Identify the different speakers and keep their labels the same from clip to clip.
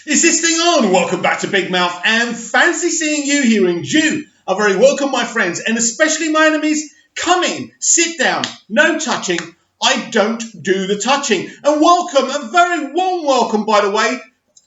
Speaker 1: Is this thing on? Welcome back to Big Mouth, and fancy seeing you here in June. A very welcome, my friends, and especially my enemies. Come in, sit down, no touching. I don't do the touching. And welcome, a very warm welcome, by the way,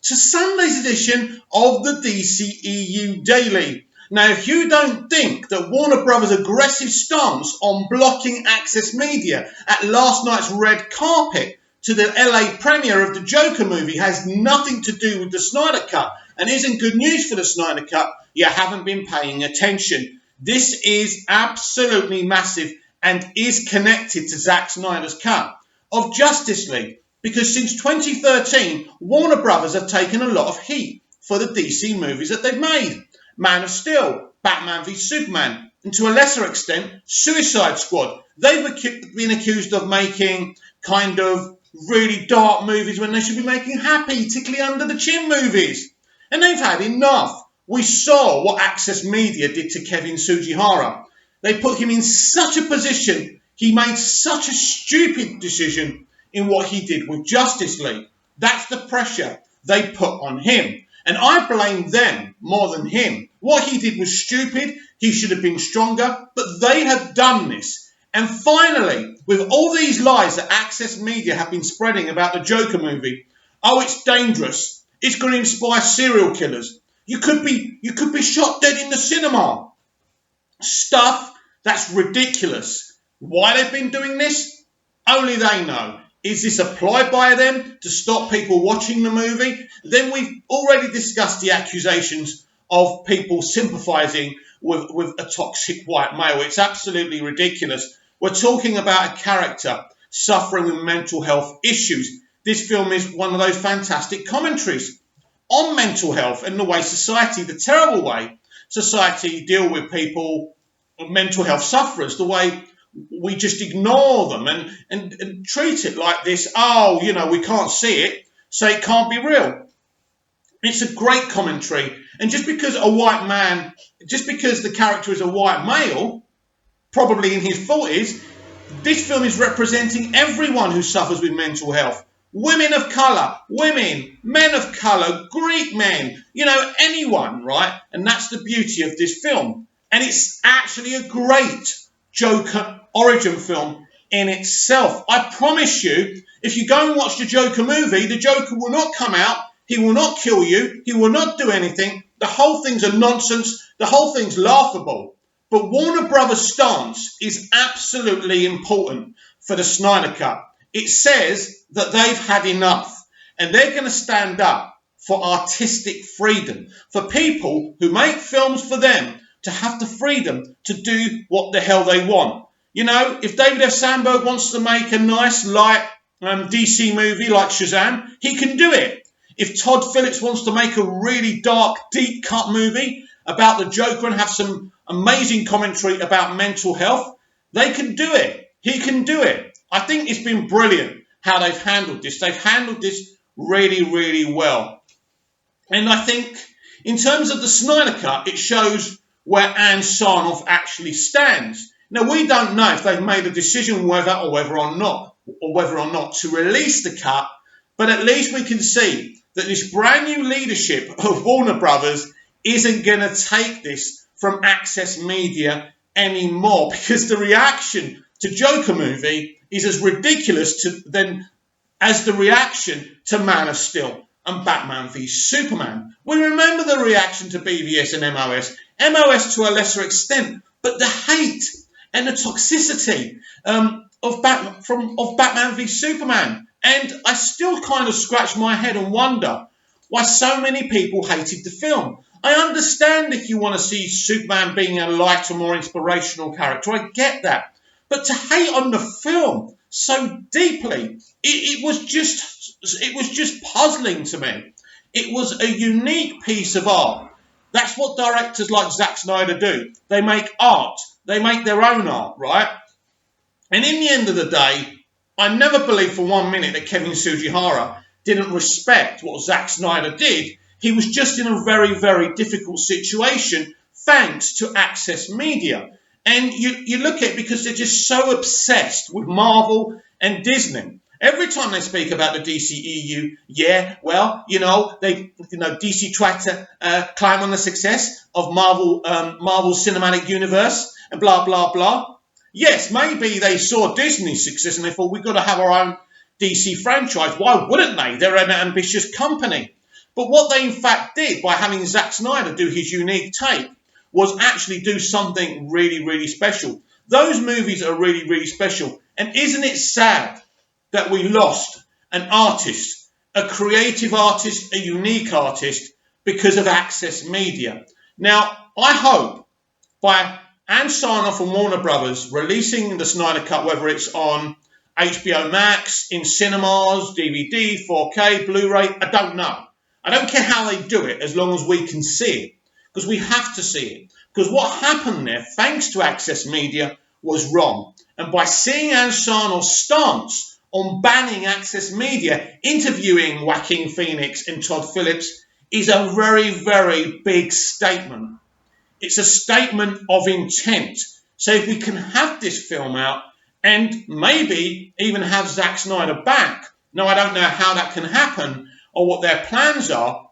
Speaker 1: to Sunday's edition of the DCEU Daily. Now, if you don't think that Warner Brothers' aggressive stance on blocking Access Media at last night's red carpet to the LA premiere of the Joker movie has nothing to do with the Snyder Cut and isn't good news for the Snyder Cut, you haven't been paying attention. This is absolutely massive and is connected to Zack Snyder's cut of Justice League, because since 2013, Warner Brothers have taken a lot of heat for the DC movies that they've made. Man of Steel, Batman v Superman, and to a lesser extent, Suicide Squad. They've been accused of making kind of really dark movies when they should be making happy, tickly under the chin movies. And they've had enough. We saw what Access Media did to Kevin Sugihara. They put him in such a position, he made such a stupid decision in what he did with Justice League. That's the pressure they put on him. And I blame them more than him. What he did was stupid. He should have been stronger, but they have done this. And finally, with all these lies that Access Media have been spreading about the Joker movie, oh, it's dangerous. It's going to inspire serial killers. You could be shot dead in the cinema. Stuff that's ridiculous. Why they've been doing this? Only they know. Is this applied by them to stop people watching the movie? Then we've already discussed the accusations of people sympathising with a toxic white male. It's absolutely ridiculous. We're talking about a character suffering with mental health issues. This film is one of those fantastic commentaries on mental health and the way society, the terrible way society deal with people, mental health sufferers, the way we just ignore them and treat it like this. Oh, we can't see it, so it can't be real. It's a great commentary. And just because the character is a white male, probably in his 40s, this film is representing everyone who suffers with mental health. Women of colour, women, men of colour, Greek men, anyone, right? And that's the beauty of this film. And it's actually a great Joker origin film in itself. I promise you, if you go and watch the Joker movie, the Joker will not come out, he will not kill you, he will not do anything. The whole thing's a nonsense, the whole thing's laughable. But Warner Brothers' stance is absolutely important for the Snyder Cut. It says that they've had enough and they're going to stand up for artistic freedom, for people who make films for them to have the freedom to do what the hell they want. If David F. Sandberg wants to make a nice, light DC movie like Shazam, he can do it. If Todd Phillips wants to make a really dark, deep-cut movie about the Joker and have some amazing commentary about mental health, they can do it. He can do it. I think it's been brilliant how they've handled this. They've handled this really, really well. And I think in terms of the Snyder Cut, it shows where Ann Sarnoff actually stands. Now, we don't know if they've made a decision whether or not to release the cut, but at least we can see that this brand new leadership of Warner Brothers isn't going to take this from Access Media anymore, because the reaction to Joker movie is as ridiculous as the reaction to Man of Steel and Batman v Superman. We remember the reaction to BVS and MOS to a lesser extent, but the hate and the toxicity of Batman v Superman. And I still kind of scratch my head and wonder why so many people hated the film. I understand if you want to see Superman being a lighter, more inspirational character. I get that. But to hate on the film so deeply, it was just puzzling to me. It was a unique piece of art. That's what directors like Zack Snyder do. They make art. They make their own art, right? And in the end of the day, I never believed for 1 minute that Kevin Sugihara didn't respect what Zack Snyder did. He was just in a very, very difficult situation thanks to Access Media. And you look at it because they're just so obsessed with Marvel and Disney. Every time they speak about the DCEU, yeah, well, DC tried to climb on the success of Marvel's cinematic universe and blah, blah, blah. Yes, maybe they saw Disney's success and they thought, we've got to have our own DC franchise. Why wouldn't they? They're an ambitious company. But what they in fact did by having Zack Snyder do his unique take was actually do something really, really special. Those movies are really, really special. And isn't it sad that we lost an artist, a creative artist, a unique artist, because of Access Media? Now, I hope by Ann Sarnoff and Warner Brothers releasing the Snyder Cut, whether it's on HBO Max, in cinemas, DVD, 4K, Blu-ray, I don't know. I don't care how they do it as long as we can see it, because we have to see it. Because what happened there, thanks to Access Media, was wrong. And by seeing Ann Sarnoff's stance on banning Access Media, interviewing Joaquin Phoenix and Todd Phillips, is a very, very big statement. It's a statement of intent. So if we can have this film out and maybe even have Zack Snyder back. Now, I don't know how that can happen or what their plans are.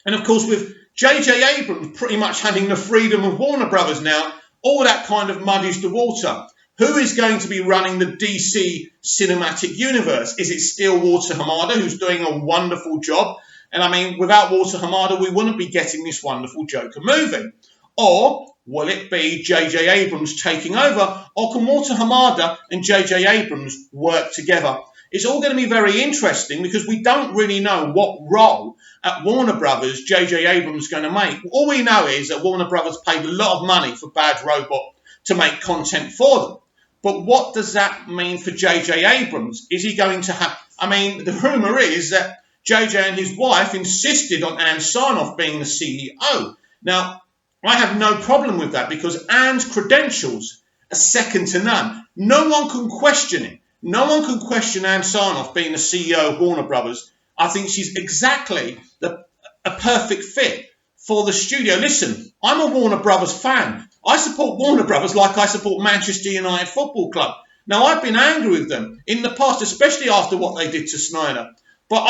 Speaker 1: And of course, with J.J. Abrams pretty much having the freedom of Warner Brothers now, all that kind of muddies the water. Who is going to be running the DC cinematic universe? Is it still Walter Hamada, who's doing a wonderful job? And I mean, without Walter Hamada, we wouldn't be getting this wonderful Joker movie. Or will it be J.J. Abrams taking over? Or can Walter Hamada and J.J. Abrams work together? It's all going to be very interesting because we don't really know what role at Warner Brothers J.J. Abrams is going to make. All we know is that Warner Brothers paid a lot of money for Bad Robot to make content for them. But what does that mean for J.J. Abrams? Is he going to have... I mean, the rumour is that J.J. and his wife insisted on Ann Sarnoff being the CEO. Now, I have no problem with that because Ann's credentials are second to none. No one can question it. No one can question Ann Sarnoff being the CEO of Warner Brothers. I think she's exactly a perfect fit for the studio. Listen, I'm a Warner Brothers fan. I support Warner Brothers like I support Manchester United Football Club. Now, I've been angry with them in the past, especially after what they did to Snyder. But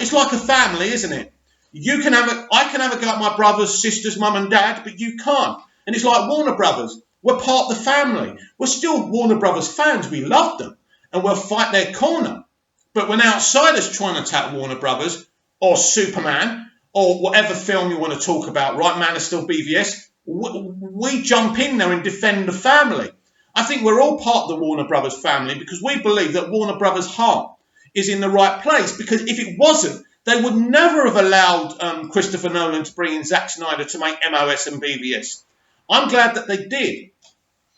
Speaker 1: it's like a family, isn't it? I can have a go at my brothers, sisters, mum and dad, but you can't. And it's like Warner Brothers. We're part of the family. We're still Warner Brothers fans. We love them. And we'll fight their corner. But when outsiders try and attack Warner Brothers or Superman or whatever film you want to talk about, right, Man of Steel, BVS, we jump in there and defend the family. I think we're all part of the Warner Brothers family because we believe that Warner Brothers' heart is in the right place. Because if it wasn't, they would never have allowed Christopher Nolan to bring in Zack Snyder to make MOS and BVS. I'm glad that they did.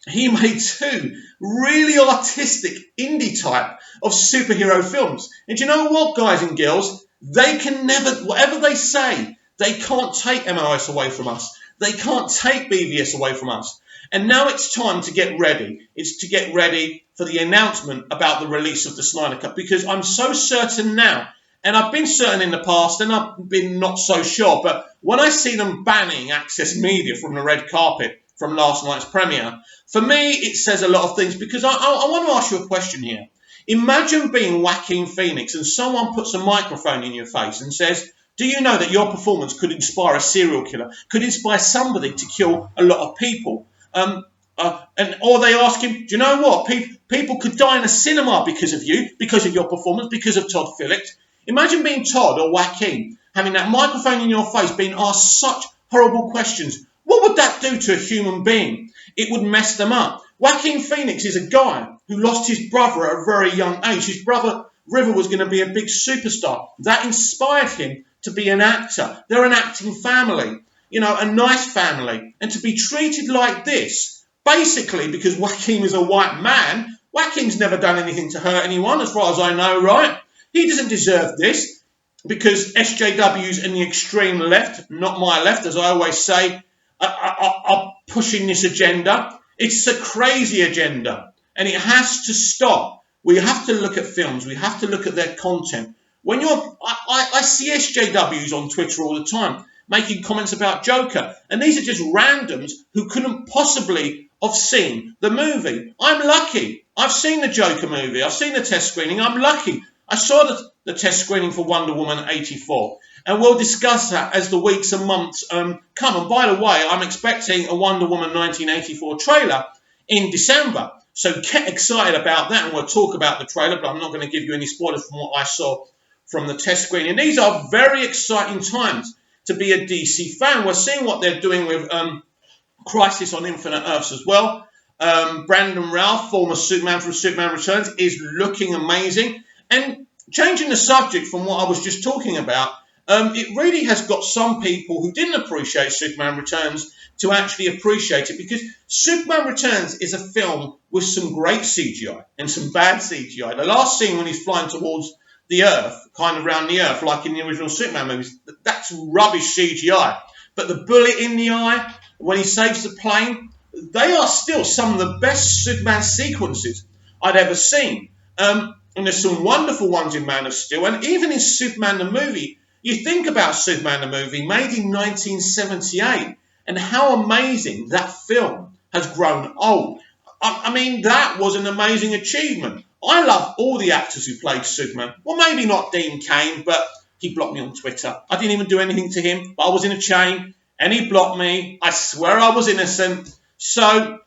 Speaker 1: He made two really artistic indie type of superhero films. And you know what, guys and girls? They can never, whatever they say, they can't take MOS away from us. They can't take BVS away from us. And now it's time to get ready. It's to get ready for the announcement about the release of the Snyder Cut. Because I'm so certain now, and I've been certain in the past, and I've been not so sure, but when I see them banning Access Media from the red carpet from last night's premiere, for me, it says a lot of things, because I want to ask you a question here. Imagine being Joaquin Phoenix and someone puts a microphone in your face and says, do you know that your performance could inspire a serial killer, could inspire somebody to kill a lot of people? Or they ask him, do you know what? People could die in a cinema because of you, because of your performance, because of Todd Phillips. Imagine being Todd or Joaquin, having that microphone in your face, being asked such horrible questions. What would that do to a human being? It would mess them up. Joaquin Phoenix is a guy who lost his brother at a very young age. His brother, River, was going to be a big superstar. That inspired him to be an actor. They're an acting family, a nice family. And to be treated like this, basically because Joaquin is a white man, Joaquin's never done anything to hurt anyone, as far as I know, right? He doesn't deserve this because SJWs and the extreme left, not my left, as I always say, are pushing this agenda. It's a crazy agenda and it has to stop. We have to look at films. We have to look at their content. I see SJWs on Twitter all the time making comments about Joker, and these are just randoms who couldn't possibly of seeing the movie. I'm lucky. I've seen the Joker movie. I've seen the test screening. I'm lucky. I saw the test screening for Wonder Woman 84. And we'll discuss that as the weeks and months come. And by the way, I'm expecting a Wonder Woman 1984 trailer in December. So get excited about that, and we'll talk about the trailer, but I'm not going to give you any spoilers from what I saw from the test screening. These are very exciting times to be a DC fan. We're seeing what they're doing with Crisis on Infinite Earths as well. Brandon Routh, former Superman from Superman Returns, is looking amazing. And changing the subject from what I was just talking about, it really has got some people who didn't appreciate Superman Returns to actually appreciate it, because Superman Returns is a film with some great CGI and some bad CGI. The last scene when he's flying towards the Earth, kind of around the Earth, like in the original Superman movies, that's rubbish CGI. But the bullet in the eye, when he saves the plane, they are still some of the best Superman sequences I'd ever seen. And there's some wonderful ones in Man of Steel, and even in Superman the movie. You think about Superman the movie, made in 1978, and how amazing that film has grown old. I mean, that was an amazing achievement. I love all the actors who played Superman. Well, maybe not Dean Cain, but he blocked me on Twitter. I didn't even do anything to him, but I was in a chain, and he blocked me. I swear I was innocent. So,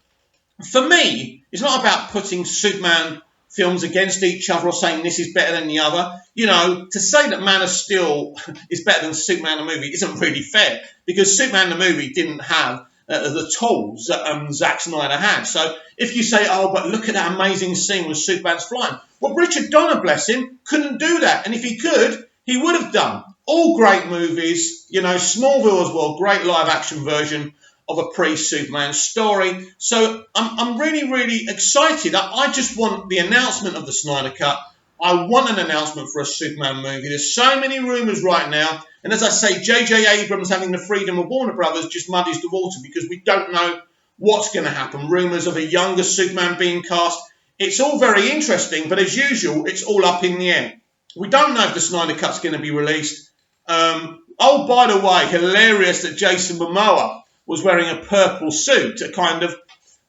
Speaker 1: for me, it's not about putting Superman films against each other or saying this is better than the other. You know, to say that Man of Steel is better than Superman the movie isn't really fair, because Superman the movie didn't have the tools that Zack Snyder had. So if you say, oh, but look at that amazing scene with Superman's flying. Well, Richard Donner, bless him, couldn't do that. And if he could, he would have done. All great movies. You know, Smallville as well, great live action version of a pre-Superman story. So I'm really, really excited. I just want the announcement of the Snyder Cut. I want an announcement for a Superman movie. There's so many rumours right now. And as I say, J.J. Abrams having the freedom of Warner Brothers just muddies the water, because we don't know what's going to happen. Rumours of a younger Superman being cast. It's all very interesting, but as usual, it's all up in the air. We don't know if the Snyder Cut's going to be released. Oh, by the way, hilarious that Jason Momoa was wearing a purple suit, a kind of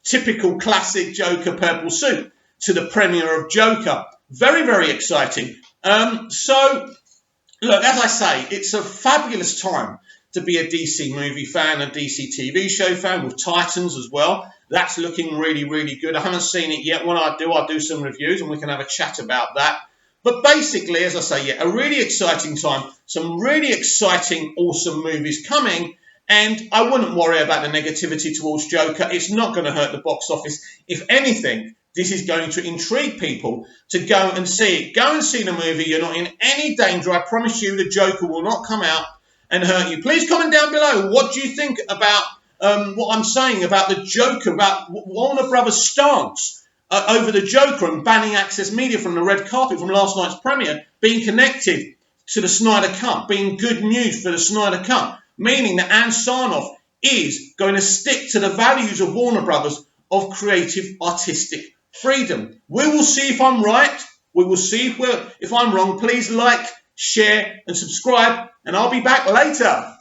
Speaker 1: typical classic Joker purple suit, to the premiere of Joker. Very, very exciting. So, look, as I say, it's a fabulous time to be a DC movie fan, a DC TV show fan, with Titans as well. That's looking really, really good. I haven't seen it yet. When I do, I'll do some reviews and we can have a chat about that. But basically, as I say, yeah, a really exciting time. Some really exciting, awesome movies coming. And I wouldn't worry about the negativity towards Joker. It's not going to hurt the box office. If anything, this is going to intrigue people to go and see it. Go and see the movie. You're not in any danger. I promise you the Joker will not come out and hurt you. Please comment down below. What do you think about what I'm saying about the Joker, about Warner Brothers' stance over the Joker and banning Access Media from the red carpet from last night's premiere, being connected to the Snyder Cut, being good news for the Snyder Cut, meaning that Ann Sarnoff is going to stick to the values of Warner Brothers of creative, artistic freedom. We will see if I'm right. We will see if I'm wrong. Please like, share, and subscribe, and I'll be back later.